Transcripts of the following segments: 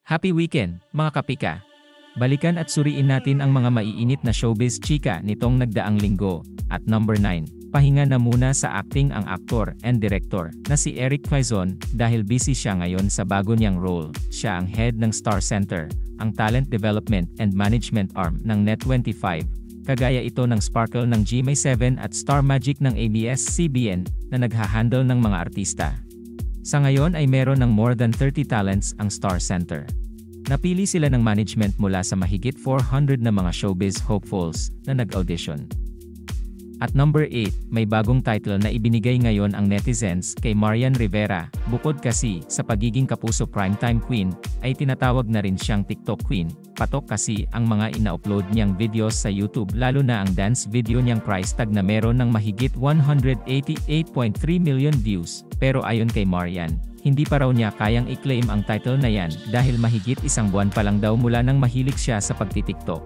Happy weekend, mga kapika! Balikan at suriin natin ang mga maiinit na showbiz chika nitong nagdaang linggo. At number 9, pahinga na muna sa acting ang aktor and director na si Eric Quezon dahil busy siya ngayon sa bago niyang role. Siya ang head ng Star Center, ang talent development and management arm ng Net25. Kagaya ito ng Sparkle ng GMA7 at Star Magic ng ABS-CBN na naghahandle ng mga artista. Sa ngayon ay meron ng more than 30 talents ang Star Center. Napili sila ng management mula sa mahigit 400 na mga showbiz hopefuls na nag-audition. At number 8, may bagong title na ibinigay ngayon ang netizens kay Marian Rivera. Bukod kasi sa pagiging kapuso primetime queen, ay tinatawag na rin siyang TikTok queen. Patok kasi ang mga ina-upload niyang videos sa YouTube, lalo na ang dance video niyang price tag na meron ng mahigit 188.3 million views. Pero ayon kay Marian, hindi pa raw niya kayang i-claim ang title na yan dahil mahigit isang buwan pa lang daw mula nang mahilig siya sa pagtitiktok.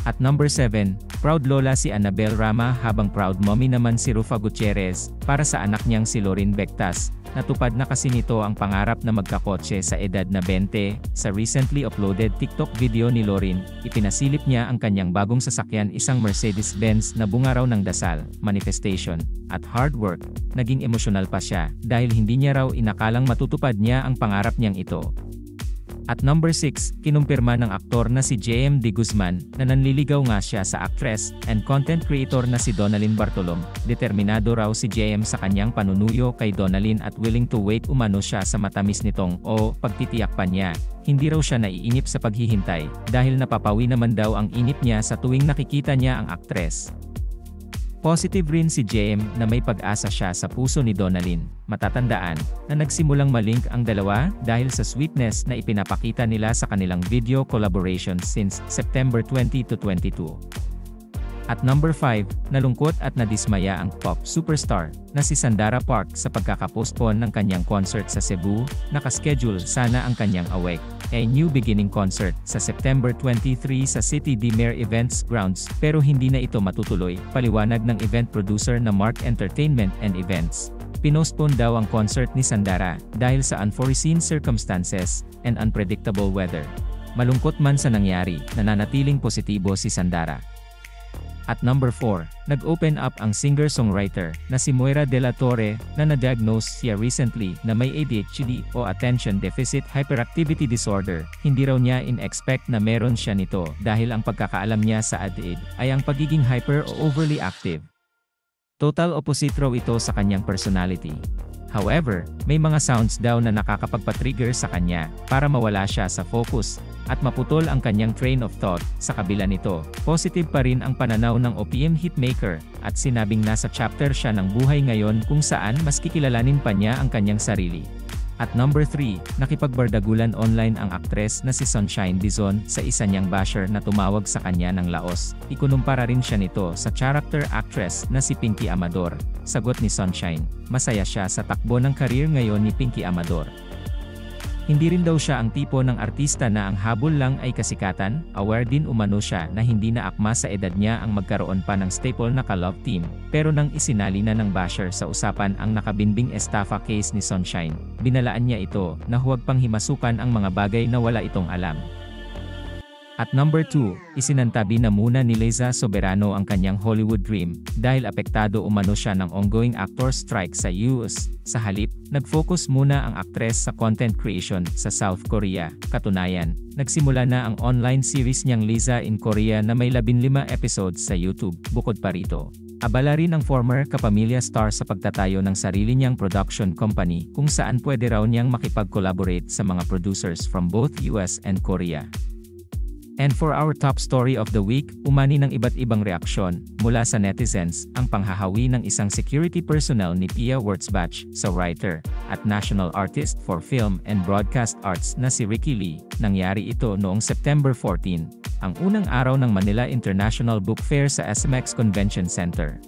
At number 7, proud lola si Annabel Rama habang proud mommy naman si Rufa Gutierrez para sa anak niyang si Lorin Bectas. Natupad na kasi nito ang pangarap na magkakotse sa edad na 20. Sa recently uploaded TikTok video ni Lorin, ipinasilip niya ang kanyang bagong sasakyan, isang Mercedes-Benz na bunga raw ng dasal, manifestation, at hard work. Naging emosyonal pa siya dahil hindi niya raw inakalang matutupad niya ang pangarap niyang ito. At number 6, kinumpirma ng aktor na si JM De Guzman na nanliligaw nga siya sa actress and content creator na si Donalyn Bartolom. Determinado raw si JM sa kanyang panunuyo kay Donalyn at willing to wait umano siya sa matamis nitong pagtitiyak pa niya. Hindi raw siya naiinip sa paghihintay dahil napapawi naman daw ang inip niya sa tuwing nakikita niya ang aktres. Positive rin si JM na may pag-asa siya sa puso ni Donalyn. Matatandaan na nagsimulang malink ang dalawa dahil sa sweetness na ipinapakita nila sa kanilang video collaboration since September 2022. At number 5, nalungkot at nadismaya ang pop superstar na si Sandara Park sa pagkakapostpone ng kanyang concert sa Cebu. Nakaschedule sana ang kanyang Awake, a New Beginning concert sa September 23 sa City de Mer Events Grounds pero hindi na ito matutuloy, paliwanag ng event producer na Mark Entertainment and Events. Pinostpone daw ang concert ni Sandara dahil sa unforeseen circumstances and unpredictable weather. Malungkot man sa nangyari, nananatiling positibo si Sandara. At number 4, nag-open up ang singer-songwriter na si Moira De La Torre na na-diagnose siya recently na may ADHD o Attention Deficit Hyperactivity Disorder. Hindi raw niya in-expect na meron siya nito dahil ang pagkakaalam niya sa ADHD ay ang pagiging hyper o overly active. Total opposite raw ito sa kanyang personality. However, may mga sounds daw na nakakapagpa-trigger sa kanya para mawala siya sa focus at maputol ang kanyang train of thought. Sa kabila nito, positive pa rin ang pananaw ng OPM hitmaker at sinabing nasa chapter siya ng buhay ngayon kung saan mas kikilalanin pa niya ang kanyang sarili. At number 3, nakipagbardagulan online ang aktres na si Sunshine Dizon sa isa niyang basher na tumawag sa kanya ng laos. Ikunumpara rin siya nito sa character actress na si Pinky Amador. Sagot ni Sunshine, masaya siya sa takbo ng career ngayon ni Pinky Amador. Hindi rin daw siya ang tipo ng artista na ang habol lang ay kasikatan. Aware din umano siya na hindi na akma sa edad niya ang magkaroon pa ng staple na ka-love team. Pero nang isinali na ng basher sa usapan ang nakabinbing estafa case ni Sunshine, binalaan niya ito na huwag pang himasukan ang mga bagay na wala itong alam. At number 2, isinantabi na muna ni Liza Soberano ang kanyang Hollywood dream dahil apektado umano siya ng ongoing actor strike sa US. Sa halip, nag-focus muna ang aktres sa content creation sa South Korea. Katunayan, nagsimula na ang online series niyang Liza in Korea na may 15 episodes sa YouTube. Bukod pa rito, abala rin ang former kapamilya star sa pagtatayo ng sarili niyang production company kung saan pwede raw niyang makipag-collaborate sa mga producers from both US and Korea. And for our top story of the week, umani ng iba't ibang reaksyon mula sa netizens ang panghahawi ng isang security personnel ni Pia Wurtzbach sa writer at national artist for film and broadcast arts na si Ricky Lee. Nangyari ito noong September 14, ang unang araw ng Manila International Book Fair sa SMX Convention Center.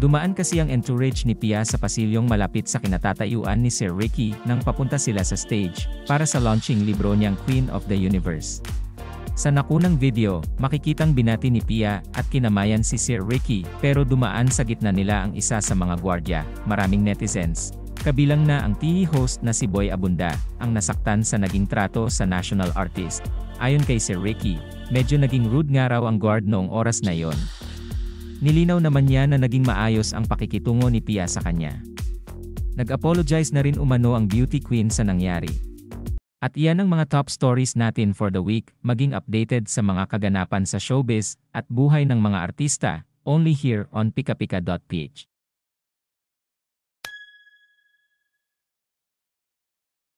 Dumaan kasi ang entourage ni Pia sa pasilyong malapit sa kinatatayuan ni Sir Ricky nang papunta sila sa stage para sa launching libro niyang Queen of the Universe. Sa nakunang video, makikitang binati ni Pia at kinamayan si Sir Ricky pero dumaan sa gitna nila ang isa sa mga gwardya. Maraming netizens Kabilang na ang TV host na si Boy Abunda, ang nasaktan sa naging trato sa national artist. Ayon kay Sir Ricky, medyo naging rude nga raw ang guard noong oras na yon. Nilinaw naman niya na naging maayos ang pakikitungo ni Pia sa kanya. Nag-apologize na rin umano ang beauty queen sa nangyari. At iyan ang mga top stories natin for the week, maging updated sa mga kaganapan sa showbiz at buhay ng mga artista, only here on pikapika.ph.